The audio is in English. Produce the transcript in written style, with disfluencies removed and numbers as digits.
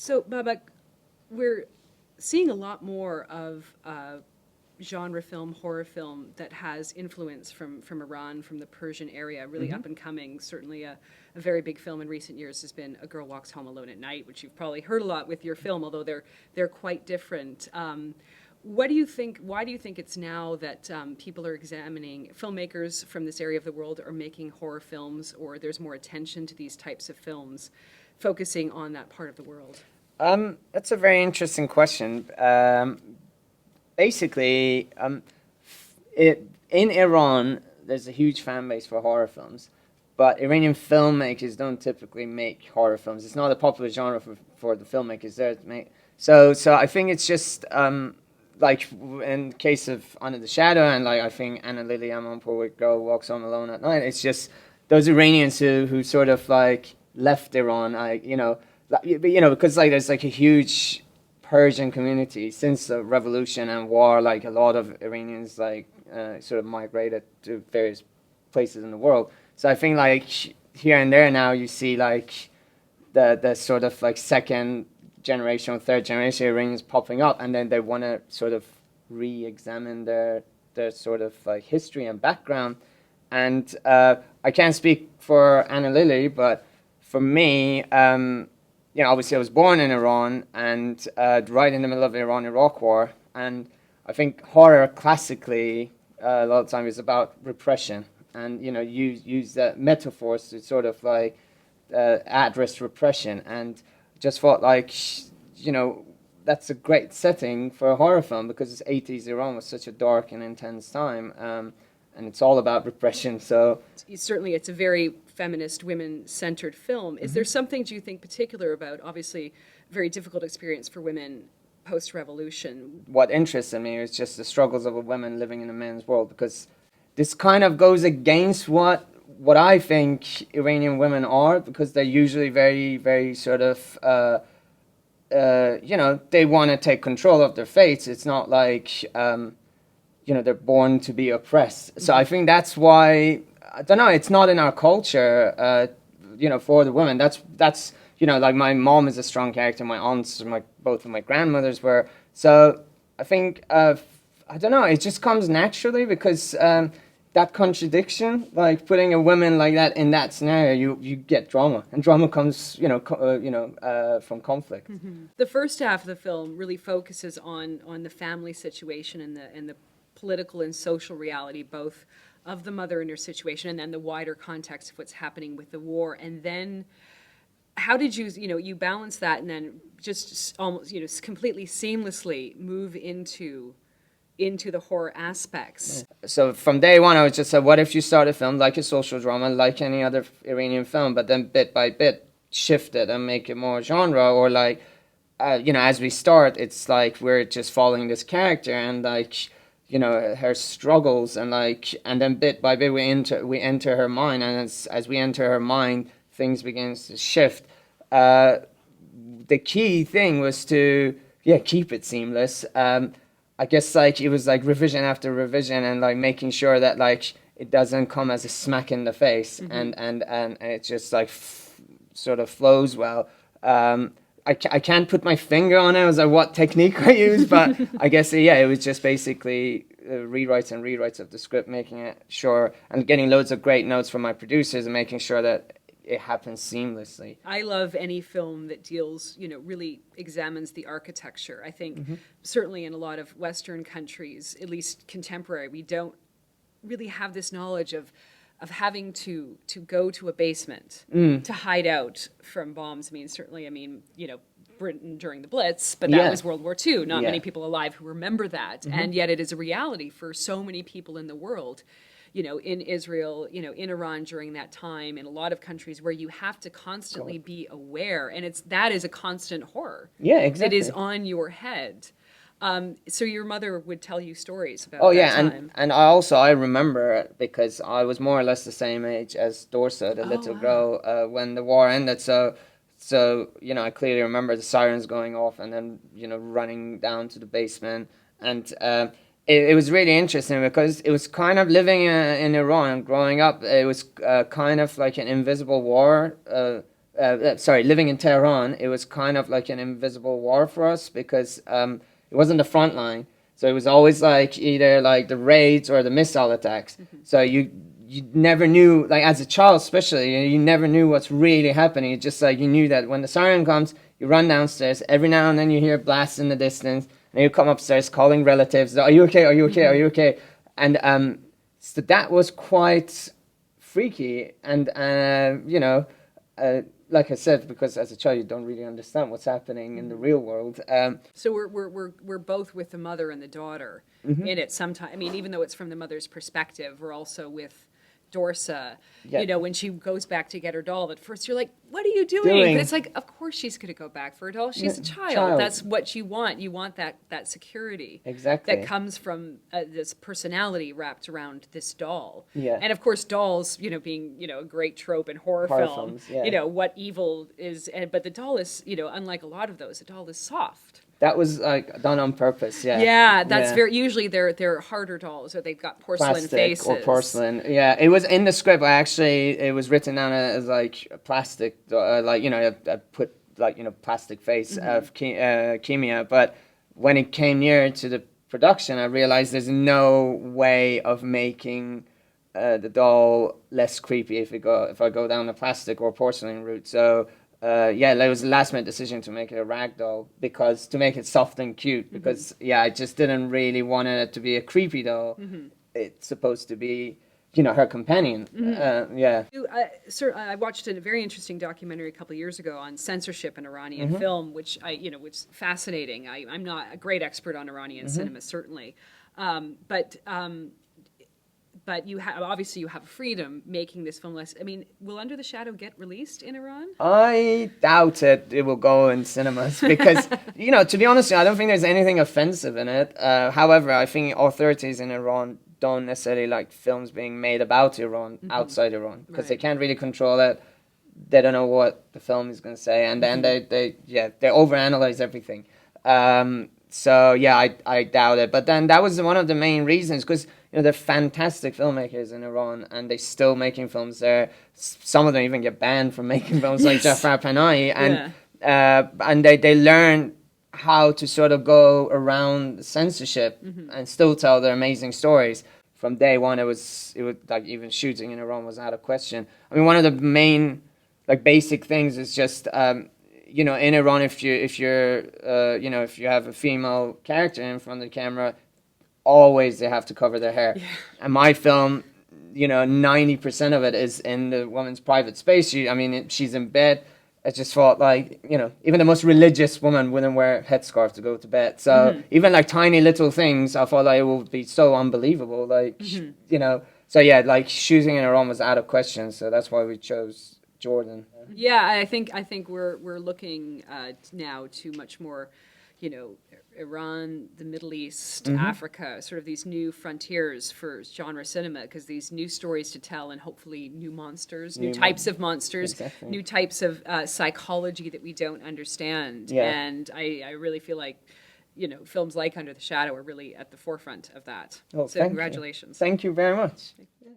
So, Babak, we're seeing a lot more of genre film, horror film that has influence from Iran, from the Persian area, really up and coming. Certainly, a very big film in recent years has been A Girl Walks Home Alone at Night, which you've probably heard a lot with your film, although they're quite different. What do you think? Why do you think it's now that people are examining filmmakers from this area of the world are making horror films, or there's more attention to these types of films, focusing on that part of the world? That's a very interesting question. Basically, in Iran, there's a huge fan base for horror films, but Iranian filmmakers don't typically make horror films. It's not a popular genre for the filmmakers there to make. So I think it's just like in case of Under the Shadow, and like I think Anna Lily Amanpour with Girl Walks Home Alone at Night. It's just those Iranians who sort of like left Iran, because like there's like a huge Persian community since the revolution and war. Like a lot of Iranians like sort of migrated to various places in the world. So I think like here and there now you see like the sort of like second generation or third generation Iranians popping up, and then they want to sort of re-examine their sort of like history and background. And I can't speak for Anna Lily, but for me, obviously I was born in Iran and right in the middle of the Iran-Iraq war. And I think horror classically, a lot of time is about repression. And, use that metaphors to sort of like address repression. And just thought like, that's a great setting for a horror film because 80s Iran was such a dark and intense time. And it's all about repression. So certainly, it's a very feminist, women-centered film. Is there something, do you think, particular about, obviously, very difficult experience for women post-revolution? What interested me is just the struggles of a woman living in a man's world, because this kind of goes against what I think Iranian women are, because they're usually very, very sort of, they want to take control of their fates. It's not like, they're born to be oppressed. So I think that's why, I don't know, it's not in our culture, for the women. That's like my mom is a strong character, my aunts, both of my grandmothers were. So I think, I don't know, it just comes naturally because that contradiction, like putting a woman like that in that scenario, you get drama, and drama comes, from conflict. Mm-hmm. The first half of the film really focuses on the family situation and the political and social reality, both of the mother and her situation, and then the wider context of what's happening with the war. And then how did you balance that and then just almost, completely seamlessly move into the horror aspects? So from day one, I was just said, what if you start a film like a social drama, like any other Iranian film, but then bit by bit shift it and make it more genre, or like, as we start, it's like we're just following this character and like, her struggles, and then bit by bit we enter her mind, and as we enter her mind, things begins to shift. The key thing was to keep it seamless. I guess like it was like revision after revision, and like making sure that like it doesn't come as a smack in the face, and it just like sort of flows well. I can't put my finger on it as what technique I use, but I guess, it was just basically rewrites and rewrites of the script, making it sure, and getting loads of great notes from my producers and making sure that it happens seamlessly. I love any film that deals, really examines the architecture. I think certainly in a lot of Western countries, at least contemporary, we don't really have this knowledge of having to go to a basement to hide out from bombs. Certainly, Britain during the Blitz, but that was World War II. Not many people alive who remember that. And yet it is a reality for so many people in the world, in Israel, in Iran during that time, in a lot of countries where you have to constantly be aware. And that is a constant horror. Yeah, exactly. That is on your head. So your mother would tell you stories about that time. And I remember, because I was more or less the same age as Dorsa, the little girl, when the war ended. So I clearly remember the sirens going off, and then running down to the basement, and it was really interesting because it was kind of living in Iran and growing up. It was kind of like an invisible war living in Tehran, it was kind of like an invisible war for us because it wasn't the front line. So it was always like either like the raids or the missile attacks. So you never knew, like as a child especially, you never knew what's really happening. It's just like you knew that when the siren comes, you run downstairs. Every now and then you hear blasts in the distance, and you come upstairs calling relatives. Are you okay? Are you okay? Are you okay? And so that was quite freaky, and like I said, because as a child you don't really understand what's happening in the real world. So we're both with the mother and the daughter in it. Sometimes, I mean, even though it's from the mother's perspective, we're also with Dorsa. Yeah. You know, when she goes back to get her doll, at first you're like, "What are you doing?" But it's like, of course she's going to go back for her doll. She's a child. That's what you want. You want that security. Exactly. That comes from this personality wrapped around this doll. Yeah. And of course, dolls, being a great trope in horror film. Films, yeah. What evil is, but the doll is, unlike a lot of those, the doll is soft. That was like done on purpose, yeah. Yeah, that's very usually they're harder dolls, or they've got porcelain plastic faces or porcelain. Yeah, it was in the script. It was written down as like a plastic, I put like plastic face of Kimia. But when it came near to the production, I realized there's no way of making the doll less creepy if I go down the plastic or porcelain route. So. It was a last-minute decision to make it a rag doll to make it soft and cute. Because I just didn't really want it to be a creepy doll. It's supposed to be, her companion. I watched a very interesting documentary a couple of years ago on censorship in Iranian film, which which is fascinating. I'm not a great expert on Iranian cinema, certainly, but you obviously you have freedom making this film less. I mean, will Under the Shadow get released in Iran? I doubt it will go in cinemas because, to be honest, I don't think there's anything offensive in it. However, I think authorities in Iran don't necessarily like films being made about Iran outside Iran because they can't really control it. They don't know what the film is going to say, and then they overanalyze everything. I doubt it. But then that was one of the main reasons because they're fantastic filmmakers in Iran, and they're still making films there. Some of them even get banned from making films like Jafar Panahi, and they learn how to sort of go around censorship and still tell their amazing stories. From day one, it was like even shooting in Iran was out of question. I mean, one of the main like basic things is just in Iran, if you have a female character in front of the camera, always they have to cover their hair. And my film, 90% of it is in the woman's private space. She's in bed. I just thought even the most religious woman wouldn't wear a headscarf to go to bed. So even like tiny little things, I thought it would be so unbelievable. Shooting in Iran was out of question. So that's why we chose Jordan. Yeah, I think we're looking now to much more, Iran, the Middle East, Africa, sort of these new frontiers for genre cinema, because these new stories to tell and hopefully new monsters, new types of monsters, new types of psychology that we don't understand. Yeah. And I really feel like, films like Under the Shadow are really at the forefront of that. Oh, so congratulations. Thank you very much. Yeah.